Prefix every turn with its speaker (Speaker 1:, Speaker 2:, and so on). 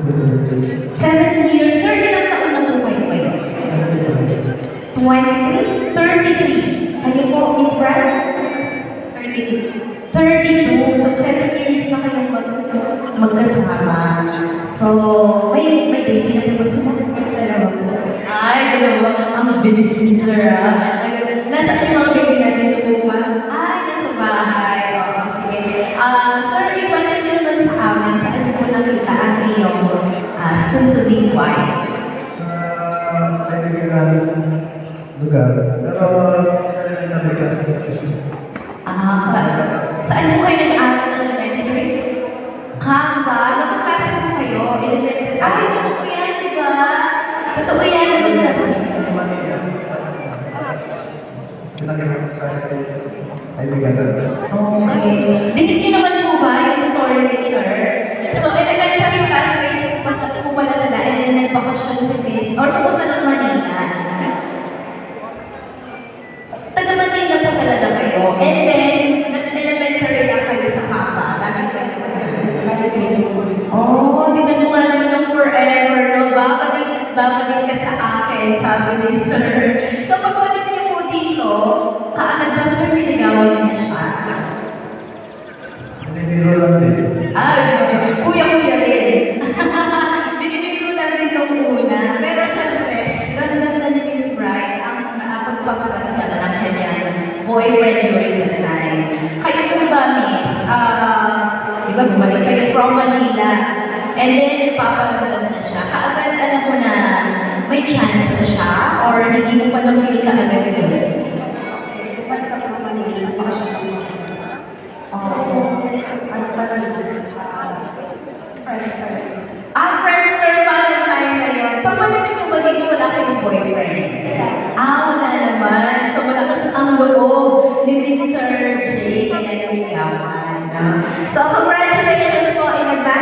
Speaker 1: 7 years. Sir, ilang taon na po kayo ngayon? 23? 33. Kayo po, Miss Brad? 32. 32. So, 7 years na kayong magkasama. So, may baby na po ba sila? Dalawa po. Ay, dalawa. Ang bilis ni Sir, ha? Nasaan yung mga baby natin ito po ba? Ay, nasa bahay. Oo, sige. Sir, ikwento niyo naman sa amin, saan niyo po nakita ang iyong soon-to-be wife?
Speaker 2: Sa kaibigan namin sa lugar. Pero sa nagkaklas ko siya.
Speaker 1: Saan po kayo nag-aaral ng elementary? Kamba? Nagkaklase po kayo? Elementary? Ay, totoo yan, di ba? Totoo yan, nagkaklase.
Speaker 2: Pinakita sa kaibigan namin.
Speaker 1: Okay. Dinig niyo naman po ba yung story ni Sir? So, elementary classmates po pala sila and then nagbakasyon si Miss or pupunta ng Manila. Taga Manila po talaga kayo. And then, nag-elementary lang kayo sa Kapa. Lagi kayo Oh, tignan mo nga naman ng forever, no? Babalik ka sa akin, sabi ni Sir. So, pagbalik niyo po dito, kaagad ba, Sir, niligawan niyo na siya?
Speaker 2: Binibiro lang din.
Speaker 1: Kuya-kuya din. Binibiro lang din nung una. Pero syempre, ramdam na ni Miss Bright ang pagpaparamdam ng kanyang boyfriend during that time. Kayo po ba, Miss? Di ba, bumalik kayo from Manila and then nagpaparamdam na siya. Kaagad alam mo na may chance na siya or hindi mo pa na-feel kaagad yun?
Speaker 3: Hindi ko pa kasi, bumalik ako ng Manila, nagpakasya ako. Ano pa rin, Friendster.
Speaker 1: Friendster pa ng time na yun. Pagbalik niyo po ba dito wala kayong boyfriend? Wala naman. So malakas ang loob ni Mr. J. Kaya naligawan. So congratulations po in advance.